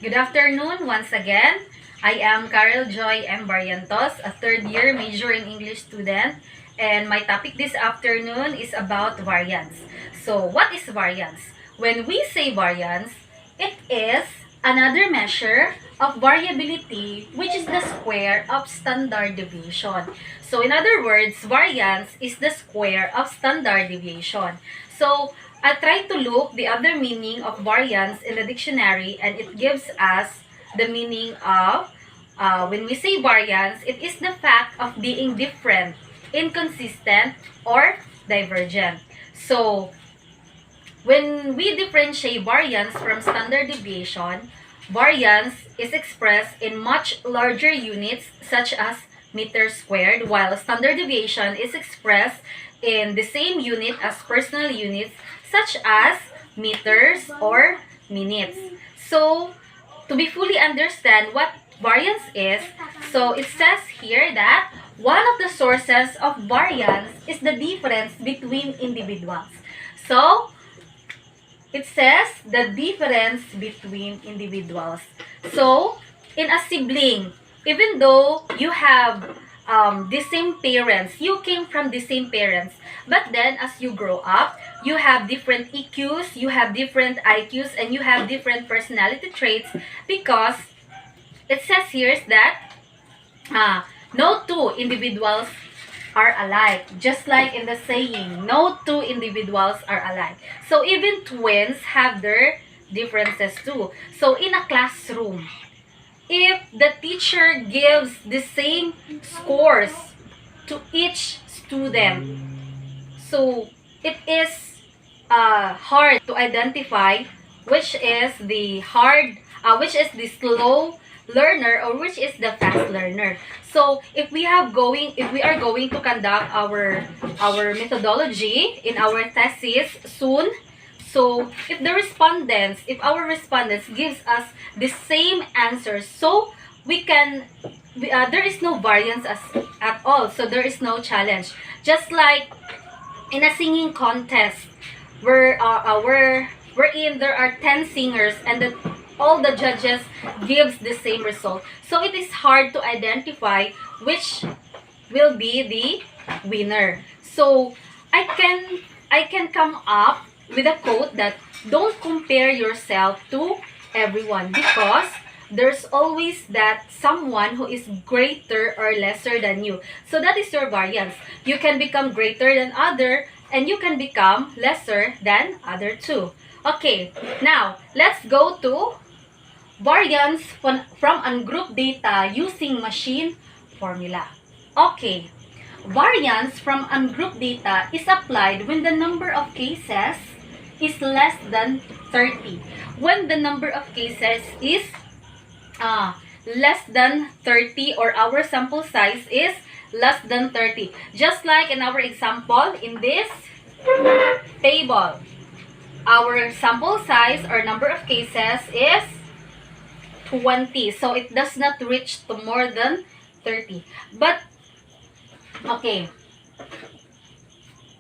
Good afternoon once again. I am Carol Joy M. Barrientos, a third-year major in English student, and my topic this afternoon is about variance. So, what is variance? When we say variance, it is another measure of variability, which is the square of standard deviation. So, in other words, variance is the square of standard deviation. So, I tried to look the other meaning of variance in the dictionary, and it gives us the meaning of, when we say variance, it is the fact of being different, inconsistent, or divergent. So, when we differentiate variance from standard deviation, variance is expressed in much larger units such as meter squared, while standard deviation is expressed in the same unit as personal units such as meters or minutes. So, to be fully understand what variance is, so it says here that one of the sources of variance is the difference between individuals. So, it says the difference between individuals. So, in a sibling, even though you have the same parents, you came from the same parents, but then as you grow up, you have different EQs, you have different IQs, and you have different personality traits because it says here is that no two individuals are alike. Just like in the saying, no two individuals are alike. So even twins have their differences too. So in a classroom, if the teacher gives the same scores to each student, so it is hard to identify which is the slow learner or which is the fast learner. So if we are going to conduct our methodology in our thesis soon, so if our respondents gives us the same answers, so there is no variance at all. So there is no challenge. Just like in a singing contest, wherein there are 10 singers and all the judges gives the same result. So it is hard to identify which will be the winner. So I can come up with a quote that don't compare yourself to everyone, because there's always that someone who is greater or lesser than you. So that is your variance. You can become greater than other, and you can become lesser than other too. Okay, now let's go to variance from ungrouped data using machine formula. Okay, variance from ungrouped data is applied when the number of cases is less than 30. When the number of cases is less than 30, or our sample size is less than 30. Just like in our example in this table, our sample size or number of cases is 20. So it does not reach to more than 30. But okay,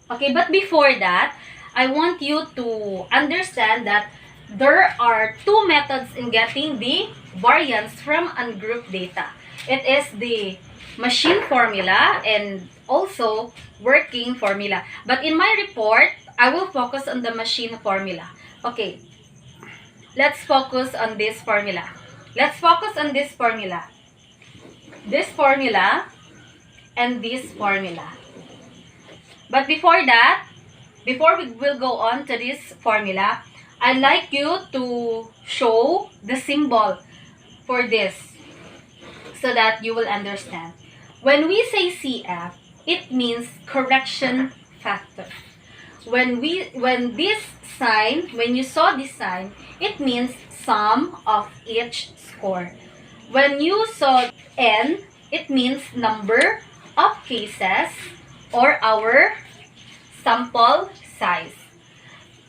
but before that, I want you to understand that there are two methods in getting the variance from ungrouped data. It is the machine formula and also working formula. But in my report, I will focus on the machine formula. Okay, let's focus on this formula. Let's focus on this formula. This formula and this formula. But before that, before we will go on to this formula, I'd like you to show the symbol for this so that you will understand. When we say CF, it means correction factor. When you saw this sign, it means sum of each score. When you saw N, it means number of cases or our sample size.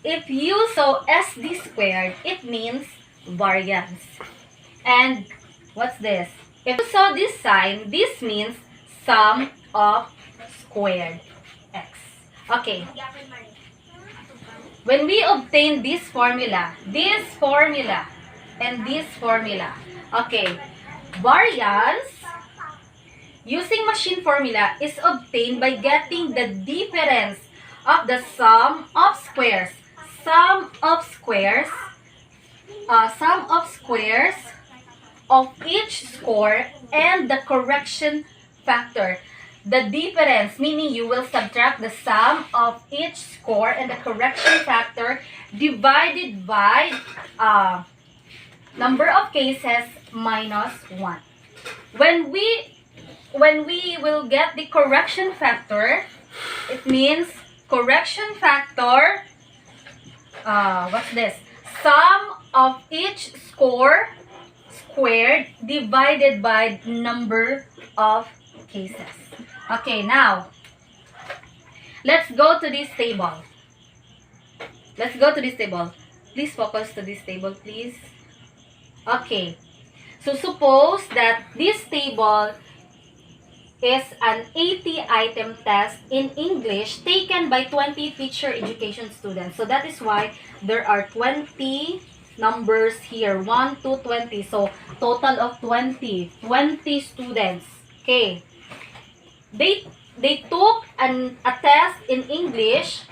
If you saw SD squared, it means variance. And what's this? If you saw this sign, this means sum of squared x. Okay. When we obtain this formula and this formula. Okay, variance using machine formula is obtained by getting the difference of the sum of squares. Sum of squares, sum of squares of each score and the correction factor. The difference, meaning you will subtract the sum of each score and the correction factor divided by number of cases minus 1. When we will get the correction factor, it means correction factor, what's this? Sum of each score squared divided by number of cases. Okay, now, let's go to this table. Let's go to this table. Please focus to this table, please. Okay, so suppose that this table is an 80-item test in English taken by 20 teacher education students. So that is why there are 20 numbers here, 1 to 20. So total of 20 students. Okay, they took a test in English,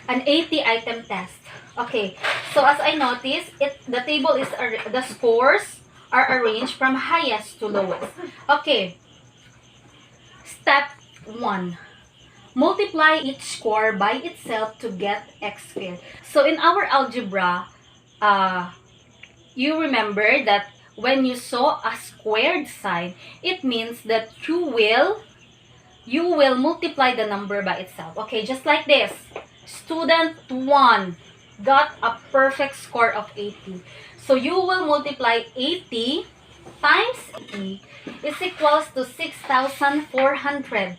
an 80-item test. Okay, so as I noticed, the table is the scores are arranged from highest to lowest. Okay, step 1. Multiply each score by itself to get x squared. So in our algebra, you remember that when you saw a squared sign, it means that you will multiply the number by itself. Okay, just like this. Student 1 got a perfect score of 80. So you will multiply 80 times 80 is equals to 6,400.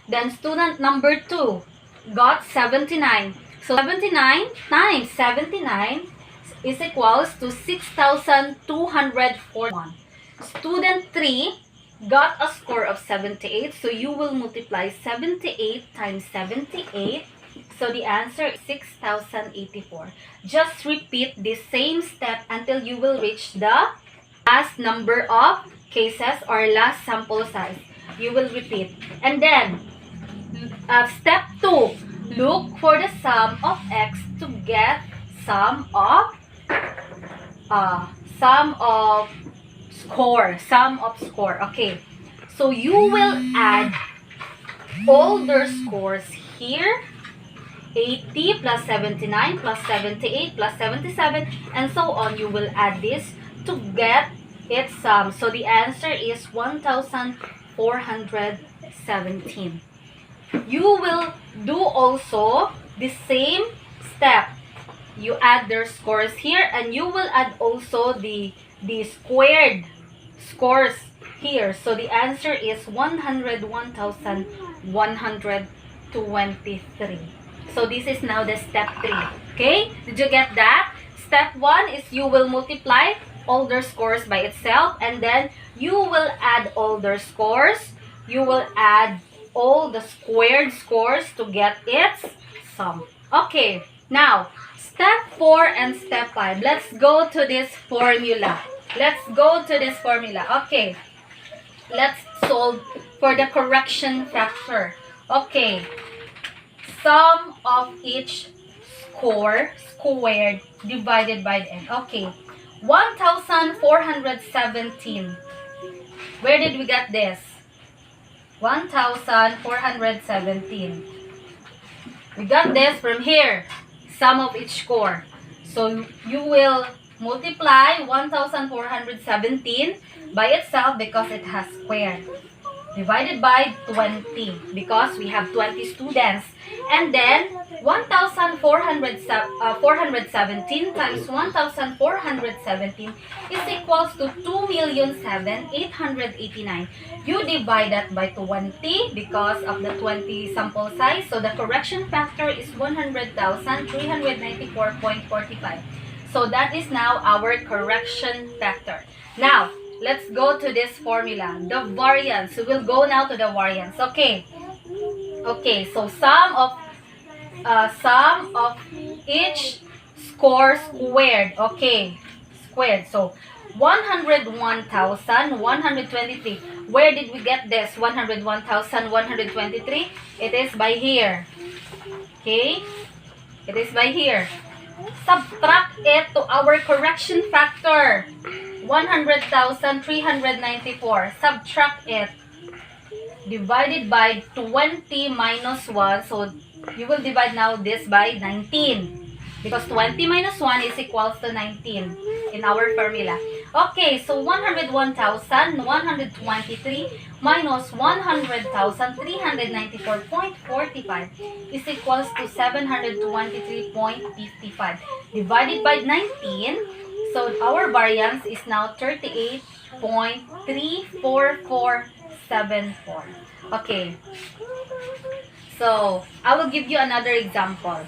Then student number 2 got 79. So 79 times 79 is equals to 6,241. Student 3 got a score of 78. So you will multiply 78 times 78. So the answer is 6,084. Just repeat the same step until you will reach the last number of cases or last sample size. You will repeat. And then, step 2, look for the sum of x to get sum of score. Okay. So you will add all their scores here. 80 plus 79 plus 78 plus 77 and so on. You will add this to get its sum. So the answer is 1,417. You will do also the same step. You add their scores here and you will add also the squared scores here. So the answer is 101,123. So this is now the step 3. Okay? Did you get that? Step 1 is you will multiply all their scores by itself and then you will add all their scores. You will add all the squared scores to get its sum. Okay. Now, step 4 and step 5. Let's go to this formula. Okay. Let's solve for the correction factor. Okay. Sum of each score squared divided by n. Okay. 1,417. Where did we get this? 1,417. We got this from here. Sum of each score. So you will multiply 1,417 by itself because it has squared. Divided by 20 because we have 20 students. And then 1,417 times 1,417 is equals to 2,007,889. You divide that by 20 because of the 20 sample size. So the correction factor is 100,394.45. So that is now our correction factor. Now, let's go to this formula, the variance. So we'll go now to the variance. Okay. Okay, so sum of each score squared. Okay. squared. So, 101,123. Where did we get this 101,123? It is by here. Okay? It is by here. Subtract it to our correction factor. 100,394. Subtract it. Divided by 20 minus 1. So, you will divide now this by 19. Because 20 minus 1 is equals to 19 in our formula. Okay, so 101,123 minus 100,394.45 is equals to 723.55. Divided by 19, so our variance is now 38.34474. Okay, so I will give you another example.